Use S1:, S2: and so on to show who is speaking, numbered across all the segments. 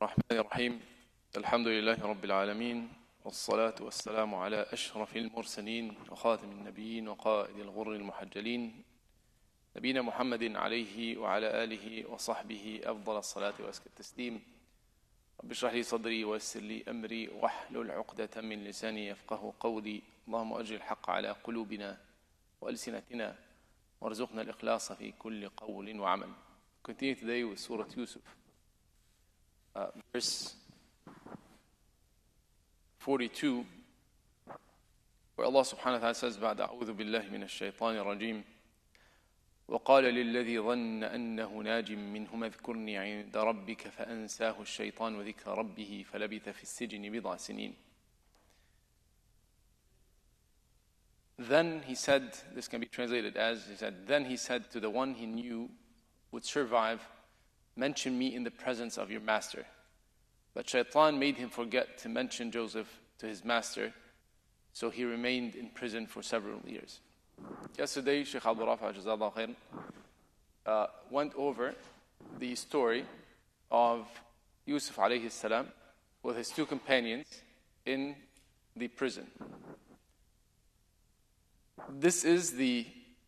S1: الرحمن الرحيم الحمد لله رب العالمين والصلاة والسلام على أشرف المرسلين وخاتم النبيين وقائد الغر المحجلين نبينا محمد عليه وعلى آله وصحبه أفضل الصلاة وأزكى التسليم. رب اشرح لي صدري ويسر لي أمري واحلل عقدة من لساني يفقه قولي. اللهم أجر الحق على قلوبنا وألسنتنا وارزقنا الإخلاص في كل قول وعمل. Continue today with Surah Yusuf, verse 42, where Allah subhanahu wa ta'ala says, بعد أعوذ بالله من الشيطان الرجيم وقال للذي ظن أنه ناج منهما اذكرني عند ربك فأنساه الشيطان وذكر ربه فلبث في السجن بضع سنين. Then he said, this can be translated as, he said, then he said to the one he knew would survive, mention me in the presence of your master. But Shaitan made him forget to mention Joseph to his master, so he remained in prison for several years. Yesterday, Sheikh Abdul Rafa Jazallah Khair went over the story of Yusuf alayhi salam with his two companions in the prison. This is the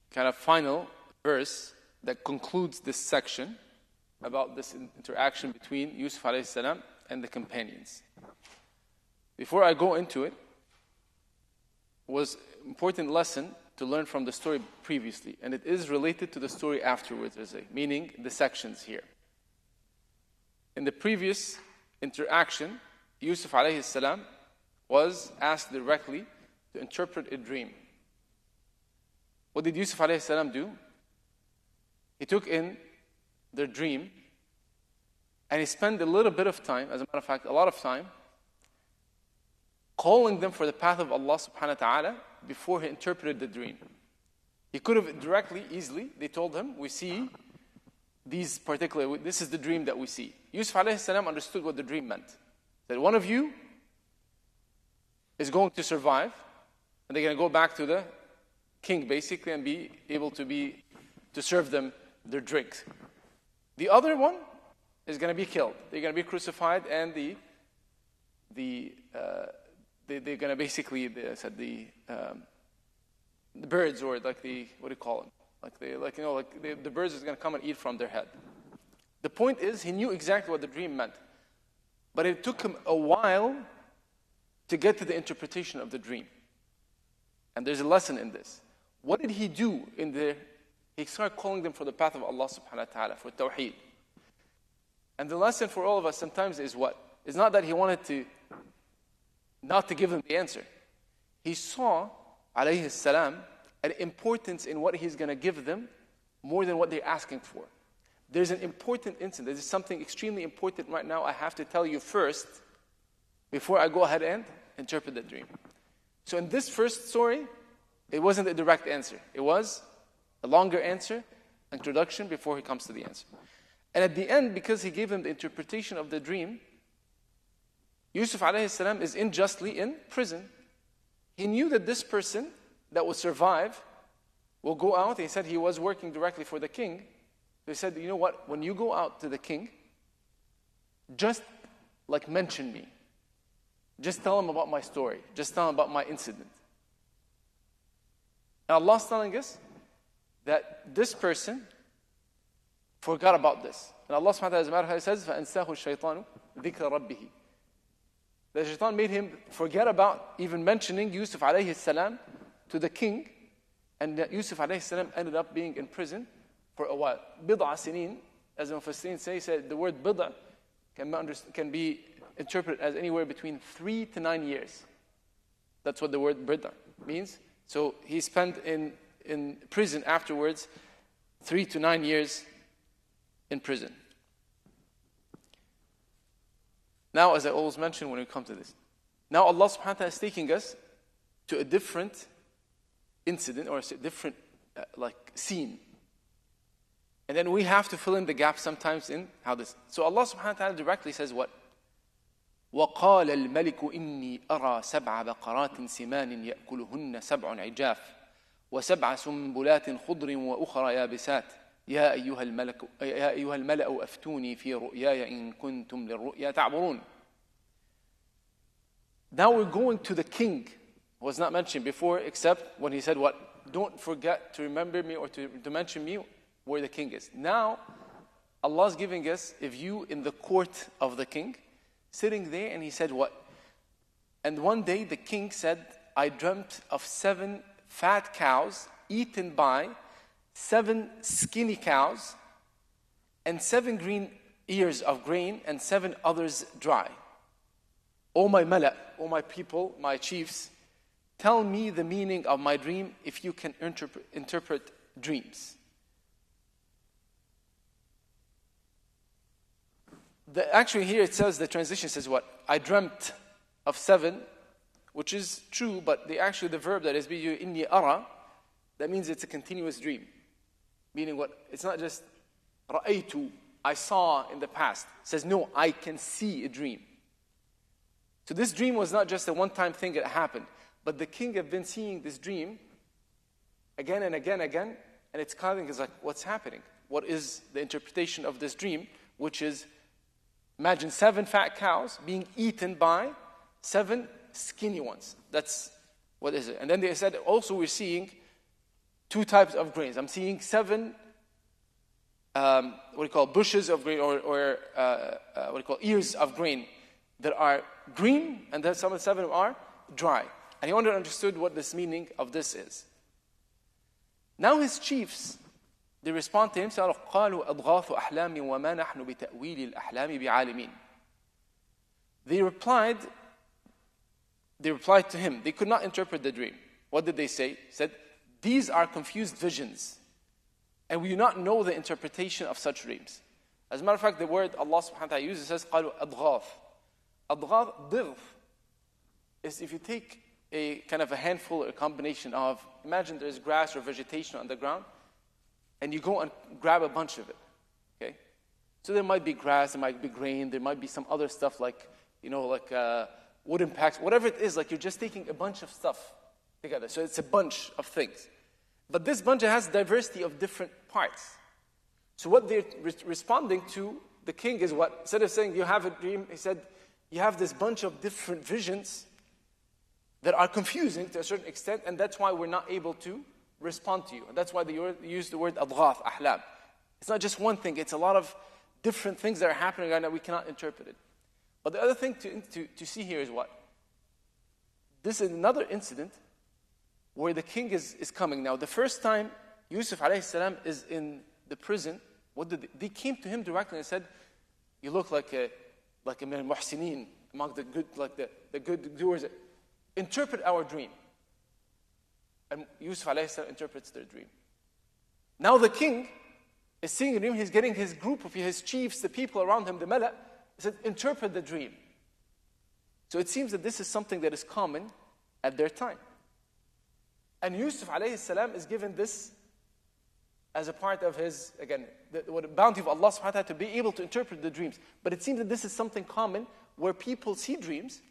S1: kind of final verse that concludes this section about this interaction between Yusuf alayhi salam and the companions. Before I go into it, was an important lesson to learn from the story previously, and it is related to the story afterwards, meaning the sections here. In the previous interaction, Yusuf alayhi salam was asked directly to interpret a dream. What did Yusuf alayhi salam do? He took in their dream and he spent a little bit of time, as a matter of fact, a lot of time, calling them for the path of Allah subhanahu wa ta'ala before he interpreted the dream. He could have directly, easily, they told him, we see these particular, this is the dream that we see. Yusuf alayhi salam understood what the dream meant. That one of you is going to survive, and they're going to go back to the king basically and be able to serve them their drinks. The other one is going to be killed. They're going to be crucified, and they're going to basically, the birds, or like the, what do you call them? The birds is going to come and eat from their head. The point is, he knew exactly what the dream meant, but it took him a while to get to the interpretation of the dream. And there's a lesson in this. What did he do in there? He started calling them for the path of Allah subhanahu wa ta'ala, for tawheed. And the lesson for all of us sometimes is what? It's not that he wanted not to give them the answer. He saw, alayhi salam, an importance in what he's going to give them more than what they're asking for. There's an important incident. There's something extremely important right now I have to tell you first before I go ahead and interpret the dream. So in this first story, it wasn't a direct answer. It was a longer answer, introduction, before he comes to the answer. And at the end, because he gave him the interpretation of the dream, Yusuf alayhi salam is unjustly in prison. He knew that this person that will survive will go out. He said he was working directly for the king. So he said, you know what, when you go out to the king, just mention me. Just tell him about my story. Just tell him about my incident. And Allah's telling us that this person forgot about this. And Allah subhanahu wa ta'ala says, فَأَنْسَاهُ الشَّيْطَانُ ذِكْرَ رَبِّهِ. The shaitan made him forget about even mentioning Yusuf alayhi salam to the king, and that Yusuf alayhi salam ended up being in prison for a while. بِضْعَ سِنِينَ, as the Mufassirin say, said the word bid'a can be interpreted as anywhere between 3 to 9 years. That's what the word bid'a means. So he spent in prison afterwards 3 to 9 years in prison. Now, as I always mention when we come to this, now Allah subhanahu wa ta'ala is taking us to a different incident or a different scene. And then we have to fill in the gaps sometimes in how this. So Allah subhanahu wa ta'ala directly says what? وَقَالَ الْمَلِكُ إِنِّي أَرَى سَبْعَ بَقَرَاتٍ سِمَانٍ يَأْكُلُهُنَّ سَبْعٌ عِجَافٌ وَسَبْعَ سُنبُلَاتٍ خُضْرٍ وَأُخْرَى يَابِسَاتٍ يا أيها الملأ أفتوني في رؤياي إن كنتم للرؤيا تعبرون. Now we're going to the king, who was not mentioned before, except when he said what? Don't forget to remember me or to mention me where the king is. Now, Allah is giving us a view in the court of the king, sitting there, and he said what? And one day the king said, I dreamt of 7 fat cows eaten by 7 skinny cows, and 7 green ears of grain, and 7 others dry. O my mala, O my people, my chiefs, tell me the meaning of my dream if you can interpret dreams. Actually here it says, the translation says what? I dreamt of 7, which is true, but the verb that is being used, inni ara, that means it's a continuous dream. Meaning what? It's not just ra'aytu, I saw in the past. It says no, I can see a dream. So this dream was not just a one-time thing that happened, but the king had been seeing this dream again and again, and it's causing us like, what's happening? What is the interpretation of this dream? Which is, imagine 7 fat cows being eaten by 7 skinny ones. That's what is it? And then they said, also we're seeing 2 types of grains. I'm seeing 7 bushes of grain, or ears of grain that are green, and then some of the 7 are dry. And he wanted to understood what this meaning of this is. Now his chiefs, they respond to him, قالوا أضغاث أحلام وما نحن بتأويل الأحلام بعالمين. They replied to him. They could not interpret the dream. What did they say? Said, these are confused visions, and we do not know the interpretation of such dreams. As a matter of fact, the word Allah subhanahu wa ta'ala uses says, قالوا أضغاث. أضغاث, ضغث, is if you take a kind of a handful or a combination of, imagine there's grass or vegetation on the ground, and you go and grab a bunch of it, okay? So there might be grass, there might be grain, there might be some other stuff like, wooden packs, whatever it is, like you're just taking a bunch of stuff together. So it's a bunch of things. But this bunch has diversity of different parts. So what they're responding to the king is what? Instead of saying you have a dream, he said, you have this bunch of different visions that are confusing to a certain extent, and that's why we're not able to respond to you. And that's why they use the word adghaf, ahlam. It's not just one thing, it's a lot of different things that are happening right now, we cannot interpret it. But the other thing to see here is what? This is another incident where the king is coming. Now, the first time Yusuf alayhi salam is in the prison, they came to him directly and said, you look like a min al-muhsinin, among the good, like the good doers. Interpret our dream. And Yusuf alayhi salam interprets their dream. Now the king is seeing a dream, he's getting his group of his chiefs, the people around him, the mala, he said, interpret the dream. So it seems that this is something that is common at their time. And Yusuf alayhi salam is given this as a part of his, again, the bounty of Allah subhanahu wa ta'ala to be able to interpret the dreams. But it seems that this is something common where people see dreams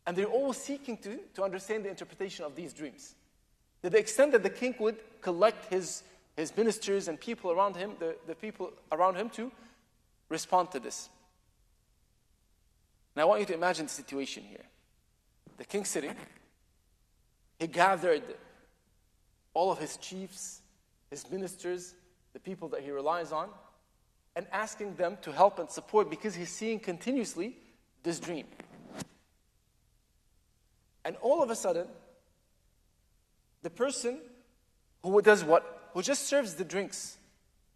S1: and they're always seeking to understand the interpretation of these dreams. To the extent that the king would collect his ministers and people around him, the people around him to respond to this. Now I want you to imagine the situation here. The king sitting, he gathered all of his chiefs, his ministers, the people that he relies on, and asking them to help and support because he's seeing continuously this dream. And all of a sudden, the person who does what? Who just serves the drinks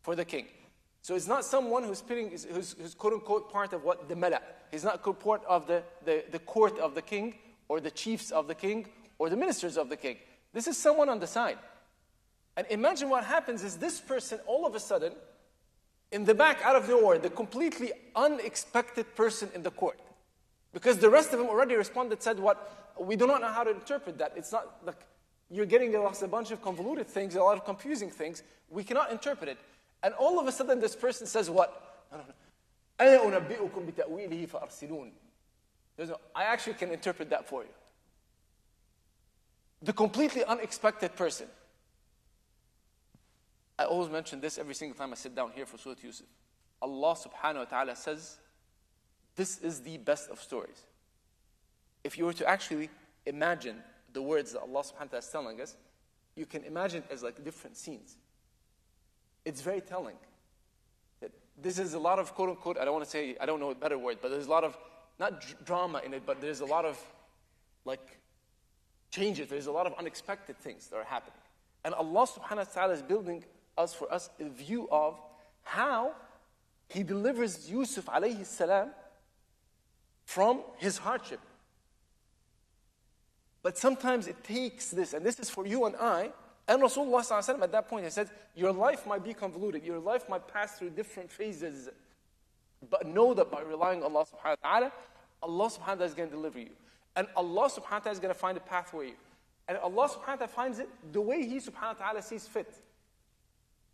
S1: for the king. So it's not someone who's quote-unquote part of what? The mala. He's not part of the court of the king, or the chiefs of the king, or the ministers of the king. This is someone on the side. And imagine what happens is this person, all of a sudden, in the back, out of nowhere, the completely unexpected person in the court. Because the rest of them already responded, said what? We do not know how to interpret that. It's not like you're getting a bunch of convoluted things, a lot of confusing things. We cannot interpret it. And all of a sudden this person says what? أَنَا أُنَبِّئُكُمْ بِتَأْوِيلِهِ فَأَرْسِلُونَ. I actually can interpret that for you. The completely unexpected person. I always mention this every single time I sit down here for Surah Yusuf. Allah subhanahu wa ta'ala says, this is the best of stories. If you were to actually imagine the words that Allah subhanahu wa ta'ala is telling us, you can imagine it as like different scenes. It's very telling. That this is a lot of quote unquote, I don't want to say, I don't know a better word, but there's a lot of, not drama in it, but there's a lot of like changes. There's a lot of unexpected things that are happening. And Allah subhanahu wa ta'ala is building for us a view of how He delivers Yusuf alayhi salam from his hardship. But sometimes it takes this, and this is for you and I, and Rasulullah sallallahu alaihi wasallam at that point, he said, your life might be convoluted, your life might pass through different phases, but know that by relying on Allah subhanahu wa ta'ala, Allah subhanahu wa ta'ala is going to deliver you. And Allah subhanahu wa ta'ala is going to find a path for you. And Allah subhanahu wa ta'ala finds it the way He subhanahu wa ta'ala sees fit.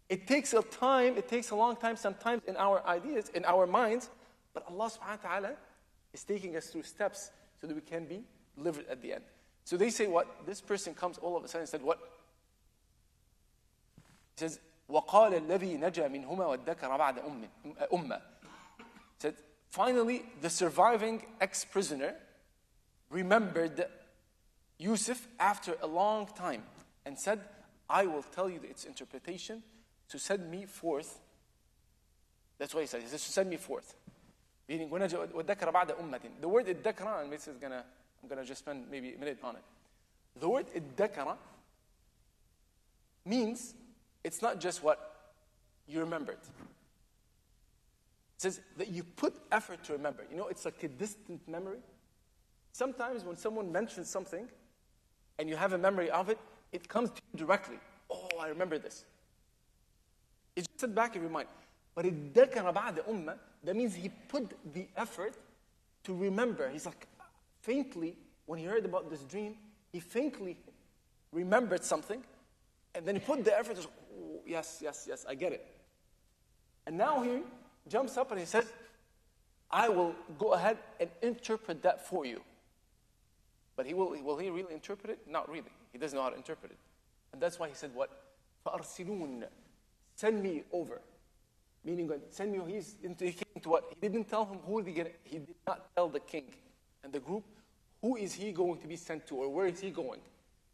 S1: It takes a time, it takes a long time sometimes in our ideas, in our minds, but Allah subhanahu wa ta'ala is taking us through steps so that we can be delivered at the end. So they say what? This person comes all of a sudden and said what? He says, وَقَالَ الَّذِي نَجَى مِنْهُمَا وَادَّكَرَ بَعْدَ أُمَّةٍ. Said, finally, the surviving ex-prisoner remembered Yusuf after a long time and said, I will tell you its interpretation to send me forth. That's what he said. He says, to send me forth. Meaning, وَادَّكَرَ بَعْدَ أُمَّةٍ. The word iddakara, and this is I'm going to just spend maybe a minute on it. The word iddakara means it's not just what you remembered. It says that you put effort to remember. You know, it's like a distant memory. Sometimes when someone mentions something and you have a memory of it, it comes to you directly. Oh, I remember this. It's just at the back of your mind. But iddakara ba'da ummah, that means he put the effort to remember. He's like, faintly, when he heard about this dream, he faintly remembered something, and then he put the effort to say, oh, yes, I get it. And now he jumps up and he says, I will go ahead and interpret that for you. But will he really interpret it? Not really. He doesn't know how to interpret it. And that's why he said what? فَأَرْسِلُونَ. Send me over. Meaning, send me, he came to what? He didn't tell him he did not tell the king and the group who is he going to be sent to or where is he going.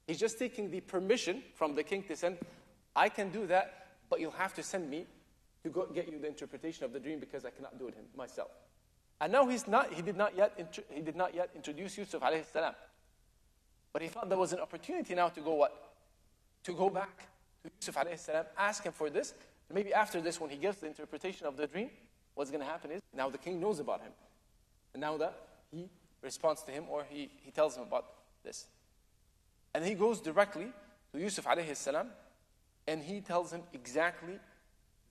S1: He's just taking the permission from the king to send, I can do that, but you'll have to send me to go get you the interpretation of the dream because I cannot do it myself. And now he did not yet introduce Yusuf alayhi salam. But he thought there was an opportunity now to go what? To go back to Yusuf alayhi salam, ask him for this. And maybe after this, when he gives the interpretation of the dream, what's going to happen is, now the king knows about him. And now that he responds to him or he tells him about this. And he goes directly to Yusuf alayhi salam and he tells him exactly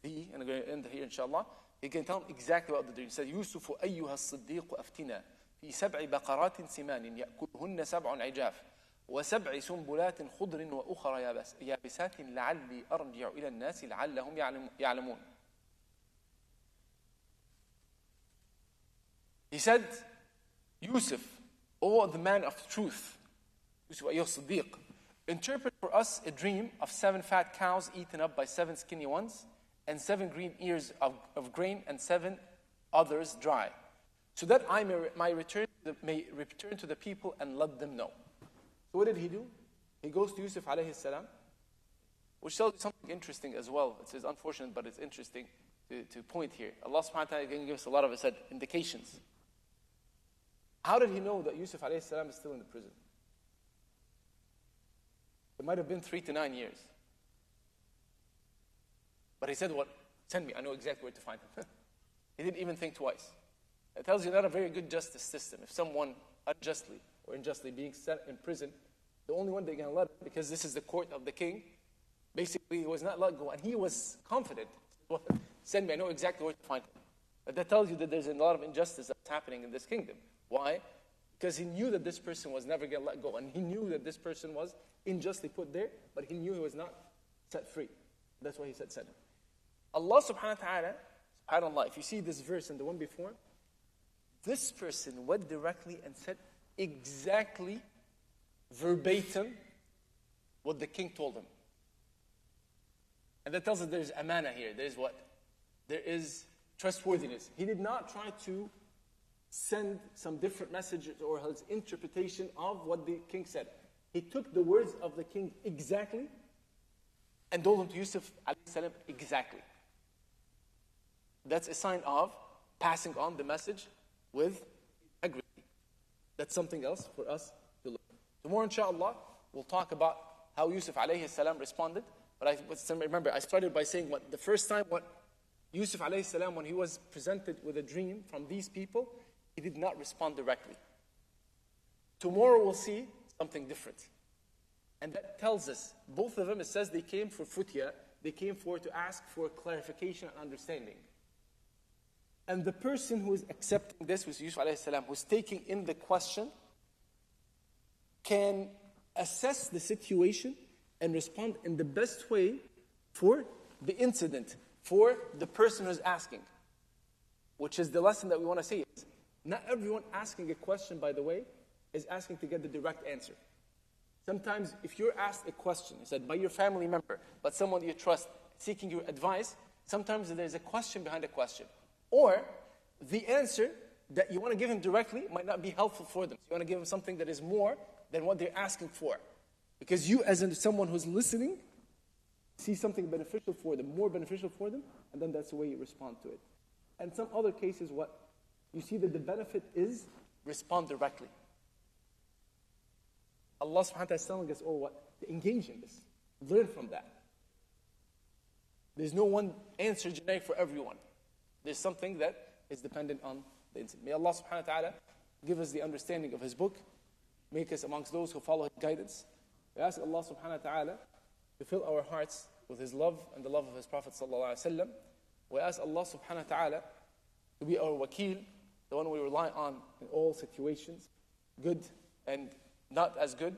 S1: and I'm going to end here inshallah, he can tell him exactly what the dream. He said, يوسف أيها الصديق أفتنا في 7 بقرات سمان يأكلهن 7 عجاف و7 سنبلات خضر وأخرى يابسات لعلي أرجع إلى الناس لعلهم يعلمون. He said, Yusuf, O the man of truth, Yusuf أيها الصديق, interpret for us a dream of 7 fat cows eaten up by 7 skinny ones, and 7 green ears of grain, and 7 others dry, so that I may return to the people and let them know. So what did he do? He goes to Yusuf alayhi salam, which tells you something interesting as well. It says unfortunate, but it's interesting to point here. Allah subhanahu wa ta'ala is going to give us a lot of indications. How did he know that Yusuf alayhi salam is still in the prison? It might have been 3 to 9 years. But he said, what? Send me, I know exactly where to find him. He didn't even think twice. It tells you not a very good justice system. If someone unjustly or unjustly being set in prison, the only one they're going to let him, because this is the court of the king, basically he was not let go. And he was confident. Well, send me, I know exactly where to find him. But that tells you that there's a lot of injustice that's happening in this kingdom. Why? Because he knew that this person was never going to let go. And he knew that this person was unjustly put there, but he knew he was not set free. That's why he said send him. Allah subhanahu wa ta'ala, subhanAllah, if you see this verse and the one before, this person went directly and said exactly verbatim what the king told him. And that tells us there's amana here. There's what? There is trustworthiness. He did not try to send some different messages or his interpretation of what the king said. He took the words of the king exactly and told them to Yusuf alayhi exactly. That's a sign of passing on the message with integrity. That's something else for us to learn. Tomorrow, inshallah, we'll talk about how Yusuf alayhi salam responded. But remember, I started by saying the first time Yusuf alayhi salam, when he was presented with a dream from these people, he did not respond directly. Tomorrow we'll see something different. And that tells us, both of them, it says they came for futya, they came to ask for clarification and understanding. And the person who is accepting this, with Yusuf alayhi salam, who's taking in the question, can assess the situation and respond in the best way for the incident, for the person who's asking. Which is the lesson that we want to say. Is not everyone asking a question, by the way, is asking to get the direct answer. Sometimes if you're asked a question, said by your family member, but someone you trust, seeking your advice, sometimes there's a question behind a question. Or the answer that you want to give him directly might not be helpful for them. So you want to give them something that is more than what they're asking for. Because you, as someone who's listening, see something beneficial for them, more beneficial for them, and then that's the way you respond to it. And some other cases, you see that the benefit is respond directly. Allah subhanahu wa ta'ala is telling us, to engage in this. Learn from that. There's no one answer generic for everyone. There's something that is dependent on the incident. May Allah subhanahu wa ta'ala give us the understanding of His book, make us amongst those who follow His guidance. We ask Allah subhanahu wa ta'ala to fill our hearts with His love and the love of His Prophet sallallahu alaihi wasallam. We ask Allah subhanahu wa ta'ala to be our wakil, the one we rely on in all situations, good and not as good,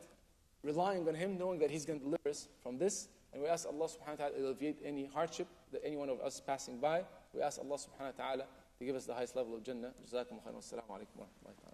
S1: relying on Him, knowing that He's going to deliver us from this. And we ask Allah subhanahu wa ta'ala to alleviate any hardship that any one of us passing by. We ask Allah subhanahu wa ta'ala to give us the highest level of Jannah. Jazakum khairan. Wassalamu alaikum wa rahmatullahi wa barakatuh.